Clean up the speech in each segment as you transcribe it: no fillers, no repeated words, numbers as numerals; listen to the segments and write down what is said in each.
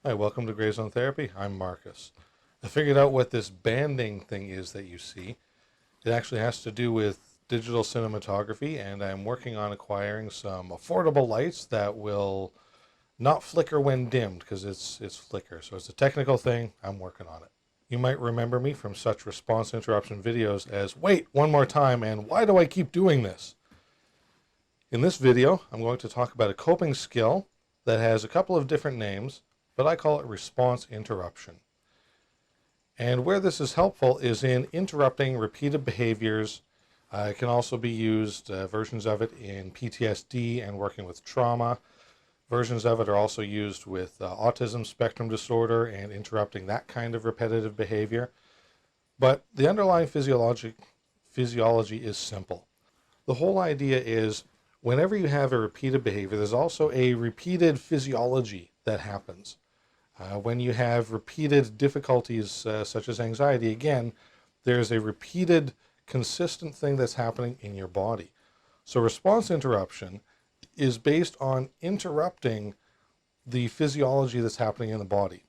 Hi, welcome to Gray Zone Therapy. I'm Marcus. I figured out what this banding thing is that you see. It actually has to do with digital cinematography, and I'm working on acquiring some affordable lights that will not flicker when dimmed, because it's flicker. So it's a technical thing. I'm working on it. You might remember me from such response interruption videos as, wait, one more time, and why do I keep doing this? In this video, I'm going to talk about a coping skill that has a couple of different names, but I call it response interruption. And where this is helpful is in interrupting repeated behaviors. It can also be used, versions of it in PTSD and working with trauma. Versions of it are also used with autism spectrum disorder and interrupting that kind of repetitive behavior. But the underlying physiology is simple. The whole idea is whenever you have a repeated behavior, there's also a repeated physiology that happens. When you have repeated difficulties such as anxiety, again, there's a repeated consistent thing that's happening in your body. So response interruption is based on interrupting the physiology that's happening in the body.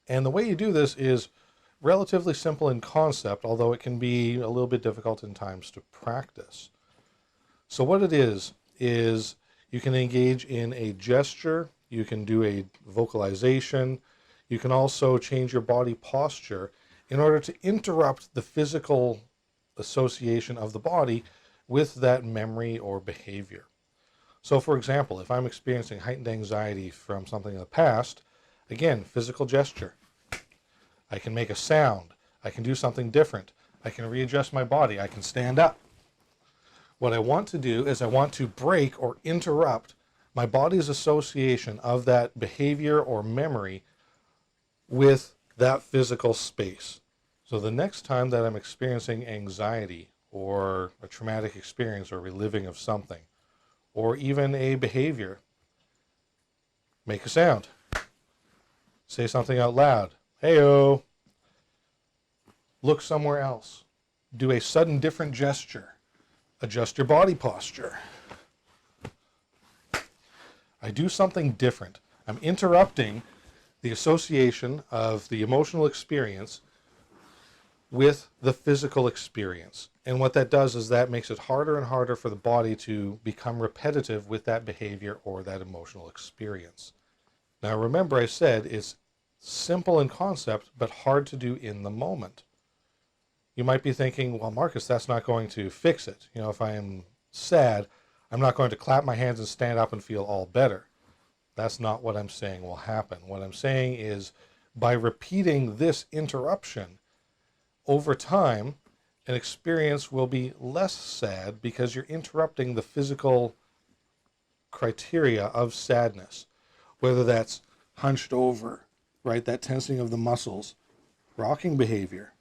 And the way you do this is relatively simple in concept, although it can be a little bit difficult in times to practice. So what it is you can engage in a gesture, you can do a vocalization, you can also change your body posture in order to interrupt the physical association of the body with that memory or behavior. So for example, if I'm experiencing heightened anxiety from something in the past, again, physical gesture. I can make a sound, I can do something different, I can readjust my body, I can stand up. What I want to do is I want to break or interrupt my body's association of that behavior or memory with that physical space. So the next time that I'm experiencing anxiety or a traumatic experience or reliving of something, or even a behavior, make a sound. Say something out loud. Hey-o. Look somewhere else. Do a sudden different gesture. Adjust your body posture. I do something different. I'm interrupting the association of the emotional experience with the physical experience. And what that does is that makes it harder and harder for the body to become repetitive with that behavior or that emotional experience. Now remember, I said it's simple in concept, but hard to do in the moment. You might be thinking, well, Marcus, that's not going to fix it. You know, if I am sad, I'm not going to clap my hands and stand up and feel all better. That's not what I'm saying will happen. What I'm saying is by repeating this interruption over time, an experience will be less sad because you're interrupting the physical criteria of sadness, whether that's hunched over, right? That tensing of the muscles, rocking behavior.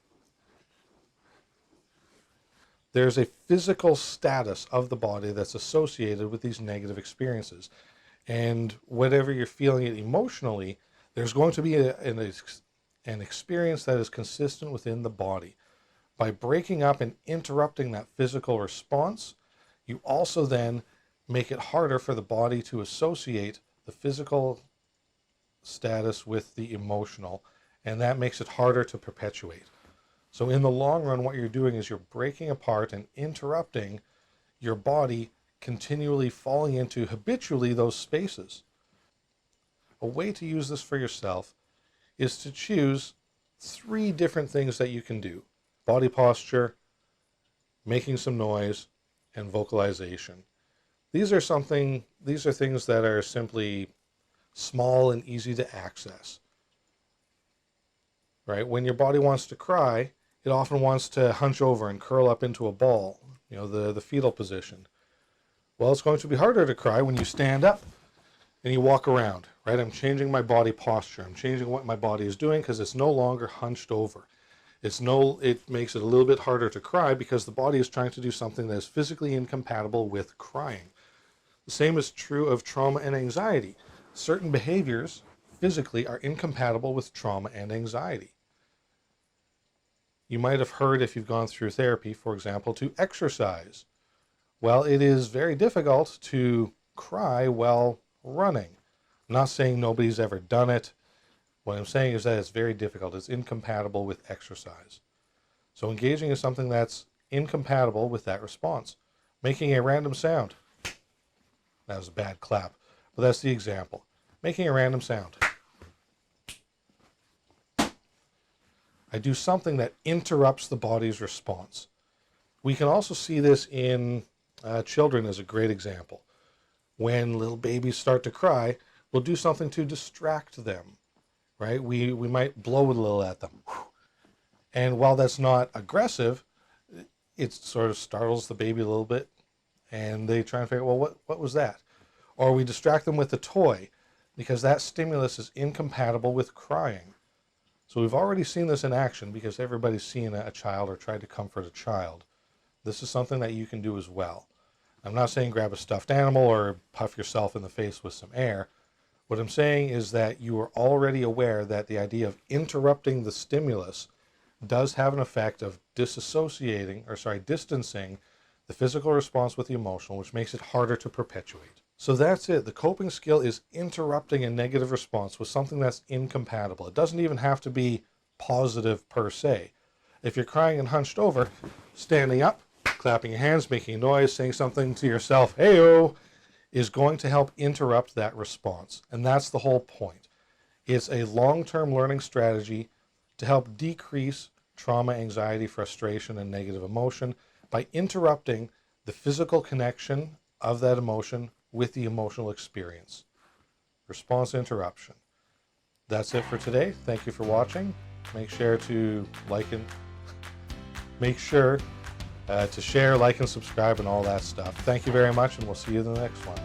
There's a physical status of the body that's associated with these negative experiences. And whatever you're feeling it emotionally, there's going to be an experience that is consistent within the body. By breaking up and interrupting that physical response, you also then make it harder for the body to associate the physical status with the emotional, and that makes it harder to perpetuate. So in the long run, what you're doing is you're breaking apart and interrupting your body continually falling into habitually those spaces. A way to use this for yourself is to choose 3 different things that you can do: body posture, making some noise, and vocalization. These are things that are simply small and easy to access. Right? When your body wants to cry, it often wants to hunch over and curl up into a ball, you know, the fetal position. Well, it's going to be harder to cry when you stand up and you walk around, right? I'm changing my body posture. I'm changing what my body is doing because it's no longer hunched over. It makes it a little bit harder to cry because the body is trying to do something that is physically incompatible with crying. The same is true of trauma and anxiety. Certain behaviors physically are incompatible with trauma and anxiety. You might have heard, if you've gone through therapy, for example, to exercise. Well, it is very difficult to cry while running. I'm not saying nobody's ever done it. What I'm saying is that it's very difficult. It's incompatible with exercise. So engaging is something that's incompatible with that response. Making a random sound. That was a bad clap, but that's the example. Making a random sound. I do something that interrupts the body's response. We can also see this in children as a great example. When little babies start to cry, we'll do something to distract them, right? We might blow a little at them. And while that's not aggressive, it sort of startles the baby a little bit, and they try and figure, well, what was that? Or we distract them with a toy, because that stimulus is incompatible with crying. So we've already seen this in action because everybody's seen a child or tried to comfort a child. This is something that you can do as well. I'm not saying grab a stuffed animal or puff yourself in the face with some air. What I'm saying is that you are already aware that the idea of interrupting the stimulus does have an effect of distancing the physical response with the emotional, which makes it harder to perpetuate. So that's it. The coping skill is interrupting a negative response with something that's incompatible. It doesn't even have to be positive per se. If you're crying and hunched over, standing up, clapping your hands, making a noise, saying something to yourself, hey-oh, is going to help interrupt that response. And that's the whole point. It's a long-term learning strategy to help decrease trauma, anxiety, frustration, and negative emotion by interrupting the physical connection of that emotion with the emotional experience. Response interruption. That's it for today. Thank you for watching. Make sure to share, like, and subscribe, and all that stuff. Thank you very much, and we'll see you in the next one.